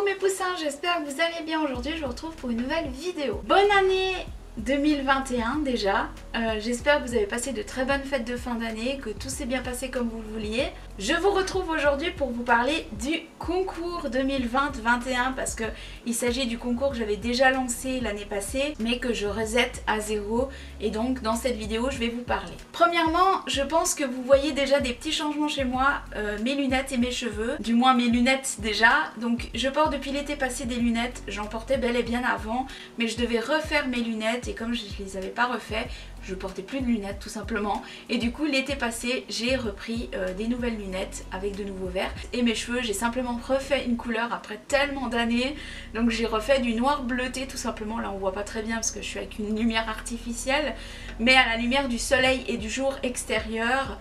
Coucou mes poussins, j'espère que vous allez bien. Aujourd'hui je vous retrouve pour une nouvelle vidéo. Bonne année 2021 déjà. J'espère que vous avez passé de très bonnes fêtes de fin d'année, que tout s'est bien passé comme vous le vouliez. Je vous retrouve aujourd'hui pour vous parler du concours 2020-21 parce que il s'agit du concours que j'avais déjà lancé l'année passée mais que je reset à zéro, et donc dans cette vidéo je vais vous parler. Premièrement, je pense que vous voyez déjà des petits changements chez moi, mes lunettes et mes cheveux, du moins mes lunettes déjà. Donc je porte depuis l'été passé des lunettes, j'en portais bel et bien avant, mais je devais refaire mes lunettes et comme je les avais pas refait, je portais plus de lunettes tout simplement, et du coup l'été passé j'ai repris des nouvelles lunettes avec de nouveaux verres. Et mes cheveux, j'ai simplement refait une couleur après tellement d'années, donc j'ai refait du noir bleuté tout simplement. Là on voit pas très bien parce que je suis avec une lumière artificielle, mais à la lumière du soleil et du jour extérieur,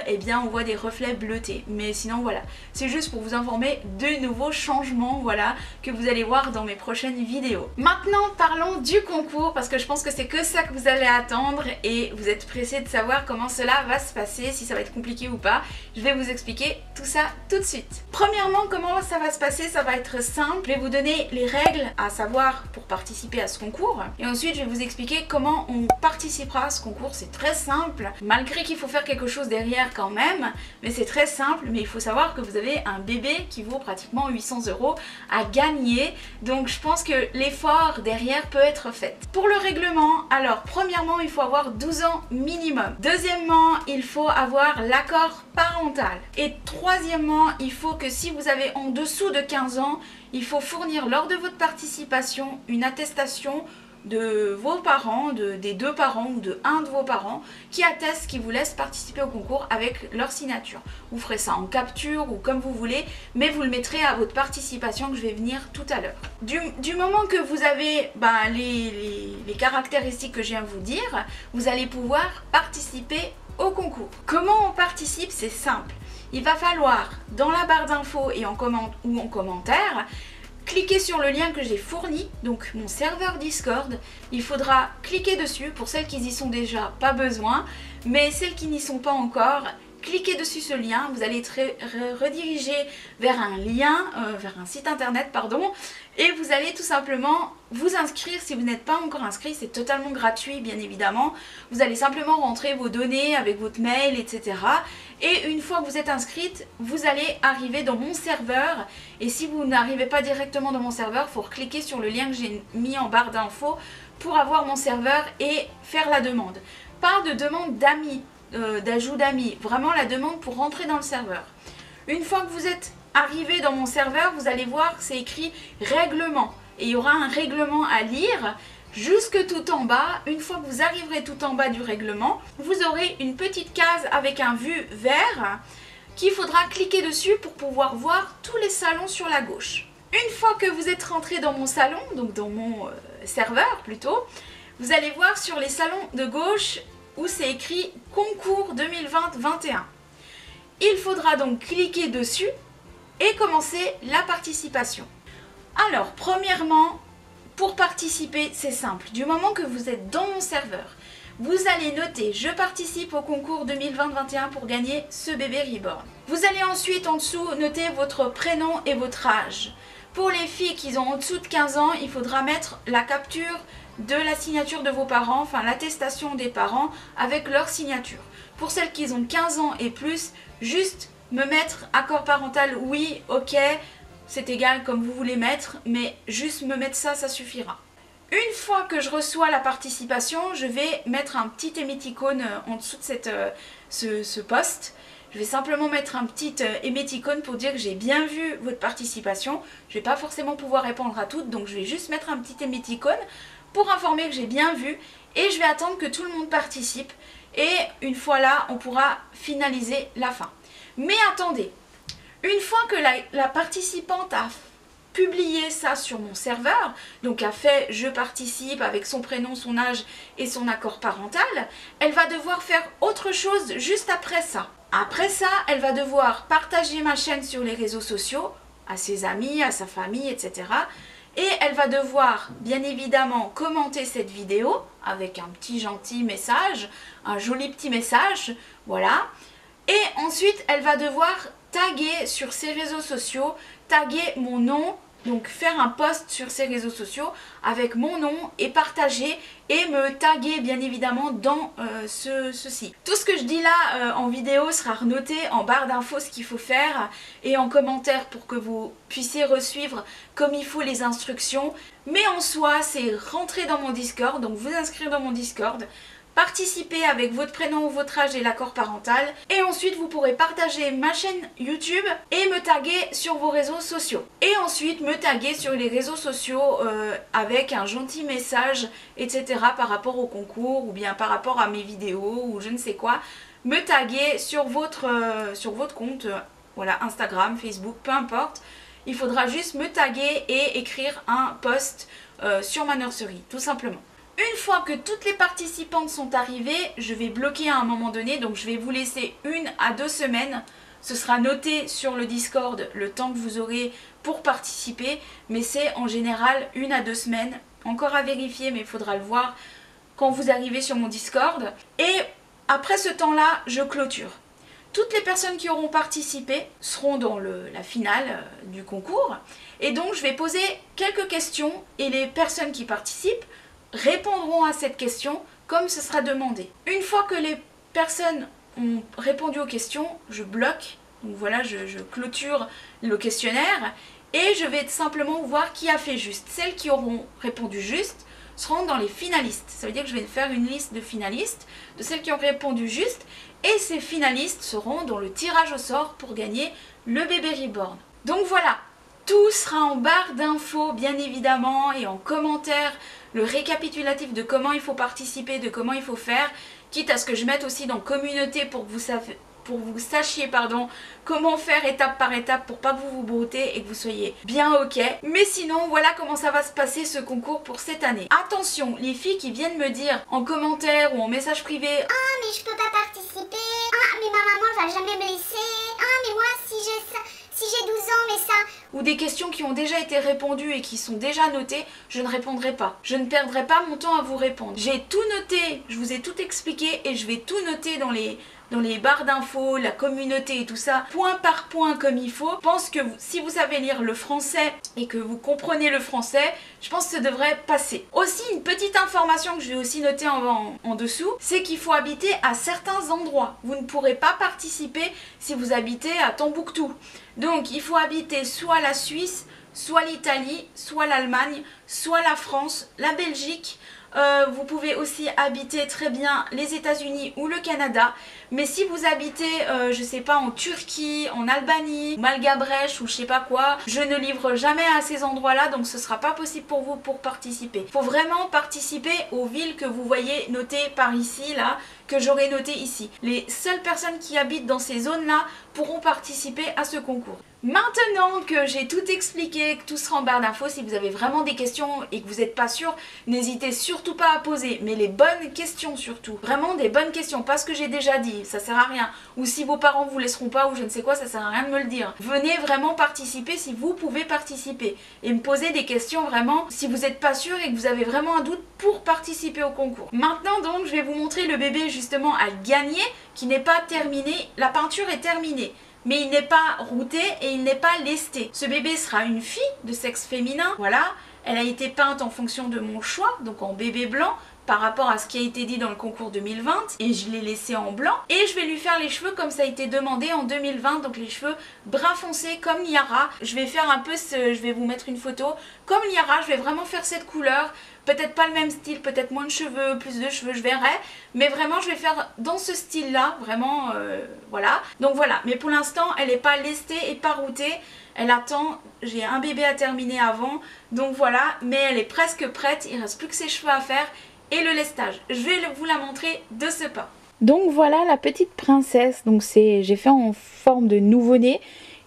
eh bien on voit des reflets bleutés. Mais sinon voilà, c'est juste pour vous informer de nouveaux changements, voilà, que vous allez voir dans mes prochaines vidéos. Maintenant parlons du concours, parce que je pense que c'est que ça que vous allez attendre et vous êtes pressés de savoir comment cela va se passer, si ça va être compliqué ou pas. Je vais vous expliquer tout ça tout de suite. Premièrement, comment ça va se passer? Ça va être simple. Je vais vous donner les règles à savoir pour participer à ce concours, et ensuite je vais vous expliquer comment on participera à ce concours. C'est très simple, malgré qu'il faut faire quelque chose derrière quand même, mais c'est très simple. Mais il faut savoir que vous avez un bébé qui vaut pratiquement 800 € à gagner, donc je pense que l'effort derrière peut être fait. Pour le règlement, alors premièrement il faut avoir 12 ans minimum, deuxièmement il faut avoir l'accord parental, et troisièmement il faut que si vous avez en dessous de 15 ans, il faut fournir lors de votre participation une attestation de vos parents, des deux parents ou de un de vos parents qui atteste qu'ils vous laissent participer au concours avec leur signature. Vous ferez ça en capture ou comme vous voulez, mais vous le mettrez à votre participation que je vais venir tout à l'heure. Du moment que vous avez les caractéristiques que je viens de vous dire, vous allez pouvoir participer au concours. Comment on participe? C'est simple. Il va falloir dans la barre d'infos et en commentaire cliquez sur le lien que j'ai fourni, donc mon serveur Discord. Il faudra cliquer dessus. Pour celles qui y sont déjà, pas besoin, mais celles qui n'y sont pas encore, cliquez dessus ce lien, vous allez être redirigé vers un lien, vers un site internet pardon, et vous allez tout simplement vous inscrire. Si vous n'êtes pas encore inscrit, c'est totalement gratuit bien évidemment. Vous allez simplement rentrer vos données avec votre mail, etc. Et une fois que vous êtes inscrite, vous allez arriver dans mon serveur. Et si vous n'arrivez pas directement dans mon serveur, il faut cliquer sur le lien que j'ai mis en barre d'infos pour avoir mon serveur et faire la demande. Pas de demande d'amis, d'ajout d'amis, vraiment la demande pour rentrer dans le serveur. Une fois que vous êtes arrivé dans mon serveur, vous allez voir c'est écrit règlement, et il y aura un règlement à lire jusque tout en bas. Une fois que vous arriverez tout en bas du règlement, vous aurez une petite case avec un vu vert qu'il faudra cliquer dessus pour pouvoir voir tous les salons sur la gauche. Une fois que vous êtes rentré dans mon salon, donc dans mon serveur plutôt, vous allez voir sur les salons de gauche où c'est écrit concours 2020-21. Il faudra donc cliquer dessus et commencer la participation. Alors premièrement, pour participer c'est simple. Du moment que vous êtes dans mon serveur, vous allez noter je participe au concours 2020-21 pour gagner ce bébé reborn. Vous allez ensuite en dessous noter votre prénom et votre âge. Pour les filles qui ont en dessous de 15 ans, il faudra mettre la capture de la signature de vos parents, enfin l'attestation des parents avec leur signature. Pour celles qui ont 15 ans et plus, juste me mettre accord parental, oui, ok, c'est égal comme vous voulez mettre, mais juste me mettre ça, ça suffira. Une fois que je reçois la participation, je vais mettre un petit émoticône en dessous de ce post. Je vais simplement mettre un petit émoticône pour dire que j'ai bien vu votre participation. Je ne vais pas forcément pouvoir répondre à toutes, donc je vais juste mettre un petit émoticône pour informer que j'ai bien vu, et je vais attendre que tout le monde participe, et une fois là on pourra finaliser la fin. Mais attendez, une fois que la participante a publié ça sur mon serveur, donc a fait je participe avec son prénom, son âge et son accord parental, elle va devoir faire autre chose juste après ça. Après ça, elle va devoir partager ma chaîne sur les réseaux sociaux, à ses amis, à sa famille, etc. Et elle va devoir bien évidemment commenter cette vidéo avec un petit gentil message, un joli petit message, voilà. Et ensuite elle va devoir taguer sur ses réseaux sociaux, taguer mon nom Donc faire un post sur ces réseaux sociaux avec mon nom et partager et me taguer bien évidemment dans ceci. Tout ce que je dis là en vidéo sera noté en barre d'infos ce qu'il faut faire et en commentaire pour que vous puissiez resuivre comme il faut les instructions. Mais en soi c'est rentrer dans mon Discord, donc vous inscrire dans mon Discord, participer avec votre prénom ou votre âge et l'accord parental et ensuite vous pourrez partager ma chaîne YouTube et me taguer sur vos réseaux sociaux et ensuite me taguer sur les réseaux sociaux avec un gentil message etc. par rapport au concours ou bien par rapport à mes vidéos ou je ne sais quoi, me taguer sur votre compte voilà, Instagram, Facebook, peu importe. Il faudra juste me taguer et écrire un post sur ma nurserie tout simplement. Une fois que toutes les participantes sont arrivées, je vais bloquer à un moment donné, donc je vais vous laisser 1 à 2 semaines. Ce sera noté sur le Discord le temps que vous aurez pour participer, mais c'est en général 1 à 2 semaines. Encore à vérifier, mais il faudra le voir quand vous arrivez sur mon Discord. Et après ce temps-là, je clôture. Toutes les personnes qui auront participé seront dans la finale du concours. Et donc je vais poser quelques questions et les personnes qui participent répondront à cette question comme ce sera demandé. Une fois que les personnes ont répondu aux questions, je bloque, donc voilà, je clôture le questionnaire et je vais simplement voir qui a fait juste. Celles qui auront répondu juste seront dans les finalistes. Ça veut dire que je vais faire une liste de finalistes, de celles qui ont répondu juste, et ces finalistes seront dans le tirage au sort pour gagner le bébé reborn. Donc voilà, tout sera en barre d'infos bien évidemment et en commentaire le récapitulatif de comment il faut participer, de comment il faut faire, quitte à ce que je mette aussi dans communauté pour que vous sachiez comment faire étape par étape pour pas que vous vous broutez et que vous soyez bien ok. Mais sinon voilà comment ça va se passer ce concours pour cette année. Attention, les filles qui viennent me dire en commentaire ou en message privé « Ah mais je peux pas participer, ah mais ma maman va jamais me laisser, ah mais moi si j'ai 12 ans mais ça... » ou des questions qui ont déjà été répondues et qui sont déjà notées, je ne répondrai pas. Je ne perdrai pas mon temps à vous répondre. J'ai tout noté, je vous ai tout expliqué et je vais tout noter dans les barres d'infos, la communauté et tout ça, point par point comme il faut. Je pense que si vous savez lire le français et que vous comprenez le français, je pense que ça devrait passer. Aussi, une petite information que je vais aussi noter en dessous, c'est qu'il faut habiter à certains endroits. Vous ne pourrez pas participer si vous habitez à Tombouctou. Donc, il faut habiter soit la Suisse, soit l'Italie, soit l'Allemagne, soit la France, la Belgique. Vous pouvez aussi habiter très bien les États-Unis ou le Canada. Mais si vous habitez, je sais pas, en Turquie, en Albanie, Malgabrèche ou je sais pas quoi, je ne livre jamais à ces endroits-là, donc ce sera pas possible pour vous pour participer. Il faut vraiment participer aux villes que vous voyez notées par ici, là, que j'aurai notées ici. Les seules personnes qui habitent dans ces zones-là pourront participer à ce concours. Maintenant que j'ai tout expliqué, que tout sera en barre d'infos, si vous avez vraiment des questions et que vous n'êtes pas sûr, n'hésitez surtout pas à poser, mais les bonnes questions surtout. Vraiment des bonnes questions, pas ce que j'ai déjà dit, ça sert à rien. Ou si vos parents vous laisseront pas ou je ne sais quoi, ça sert à rien de me le dire. Venez vraiment participer si vous pouvez participer. Et me poser des questions vraiment si vous n'êtes pas sûr et que vous avez vraiment un doute pour participer au concours. Maintenant donc, je vais vous montrer le bébé justement à gagner qui n'est pas terminé. La peinture est terminée, mais il n'est pas routé et il n'est pas lesté. Ce bébé sera une fille de sexe féminin, voilà. Elle a été peinte en fonction de mon choix, donc en bébé blanc, par rapport à ce qui a été dit dans le concours 2020, et je l'ai laissé en blanc. Et je vais lui faire les cheveux comme ça a été demandé en 2020, donc les cheveux brun foncé comme Liara. Je vais faire un peu, je vais vous mettre une photo, comme Liara, je vais vraiment faire cette couleur. Peut-être pas le même style, peut-être moins de cheveux, plus de cheveux, je verrai. Mais vraiment, je vais faire dans ce style-là, vraiment, voilà. Donc voilà, mais pour l'instant, elle n'est pas lestée et pas routée. Elle attend, j'ai un bébé à terminer avant, donc voilà. Mais elle est presque prête, il ne reste plus que ses cheveux à faire et le lestage. Je vais vous la montrer de ce pas. Donc voilà la petite princesse, donc j'ai fait en forme de nouveau-né.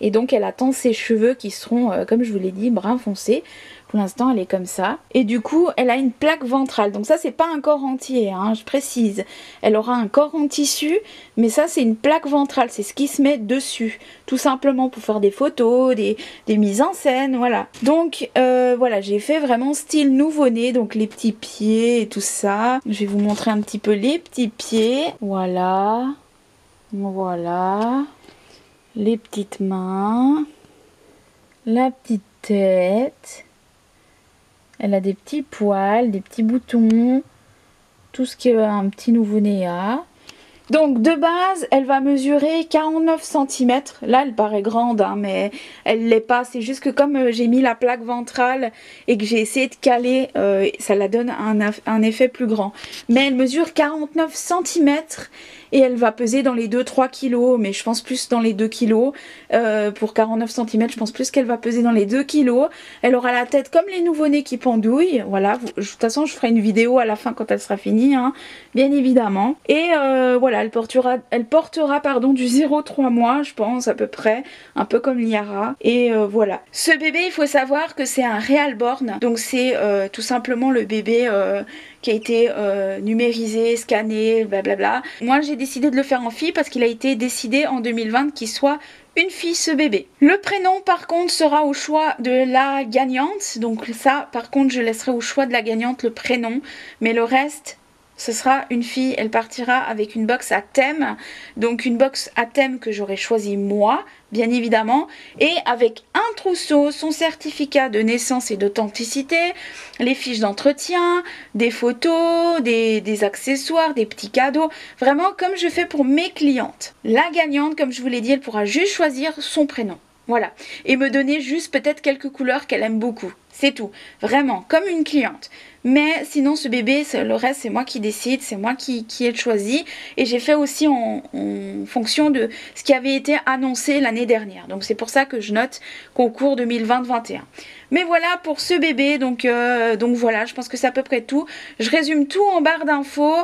Et donc elle attend ses cheveux qui seront, comme je vous l'ai dit, brun foncé. Pour l'instant elle est comme ça. Et du coup elle a une plaque ventrale. Donc ça c'est pas un corps entier, hein, je précise. Elle aura un corps en tissu. Mais ça c'est une plaque ventrale. C'est ce qui se met dessus. Tout simplement pour faire des photos, des mises en scène, voilà. Donc voilà, j'ai fait vraiment style nouveau-né. Donc les petits pieds et tout ça. Je vais vous montrer un petit peu les petits pieds. Voilà. Voilà. Les petites mains. la petite tête. Elle a des petits poils, des petits boutons, tout ce qu'un petit nouveau-né a. Donc de base, elle va mesurer 49 cm. Là, elle paraît grande, hein, mais elle l'est pas. C'est juste que comme j'ai mis la plaque ventrale et que j'ai essayé de caler, ça la donne un effet plus grand. Mais elle mesure 49 cm et elle va peser dans les 2-3 kg. Mais je pense plus dans les 2 kg. Pour 49 cm, je pense plus qu'elle va peser dans les 2 kg. Elle aura la tête comme les nouveau-nés qui pendouillent. Voilà, de toute façon, je ferai une vidéo à la fin quand elle sera finie, hein, bien évidemment. Et voilà. Elle portera du 0-3 mois, je pense, à peu près, un peu comme Liara. Et voilà. Ce bébé, il faut savoir que c'est un Realborn, donc c'est tout simplement le bébé qui a été numérisé, scanné, blablabla. Moi, j'ai décidé de le faire en fille parce qu'il a été décidé en 2020 qu'il soit une fille, ce bébé. Le prénom, par contre, sera au choix de la gagnante. Donc ça, par contre, je laisserai au choix de la gagnante le prénom, mais le reste, ce sera une fille. Elle partira avec une box à thème, donc une box à thème que j'aurais choisi moi, bien évidemment, et avec un trousseau, son certificat de naissance et d'authenticité, les fiches d'entretien, des photos, des accessoires, des petits cadeaux, vraiment comme je fais pour mes clientes. La gagnante, comme je vous l'ai dit, elle pourra juste choisir son prénom. Voilà, et me donner juste peut-être quelques couleurs qu'elle aime beaucoup. C'est tout, vraiment, comme une cliente. Mais sinon ce bébé, le reste c'est moi qui décide, c'est moi qui ai choisi. Et j'ai fait aussi en fonction de ce qui avait été annoncé l'année dernière. Donc c'est pour ça que je note concours 2020-21. Mais voilà pour ce bébé, donc voilà, je pense que c'est à peu près tout. Je résume tout en barre d'infos.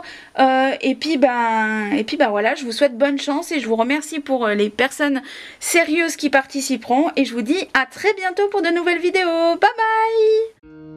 Et puis voilà, je vous souhaite bonne chance et je vous remercie pour les personnes sérieuses qui participeront. Et je vous dis à très bientôt pour de nouvelles vidéos. Bye bye!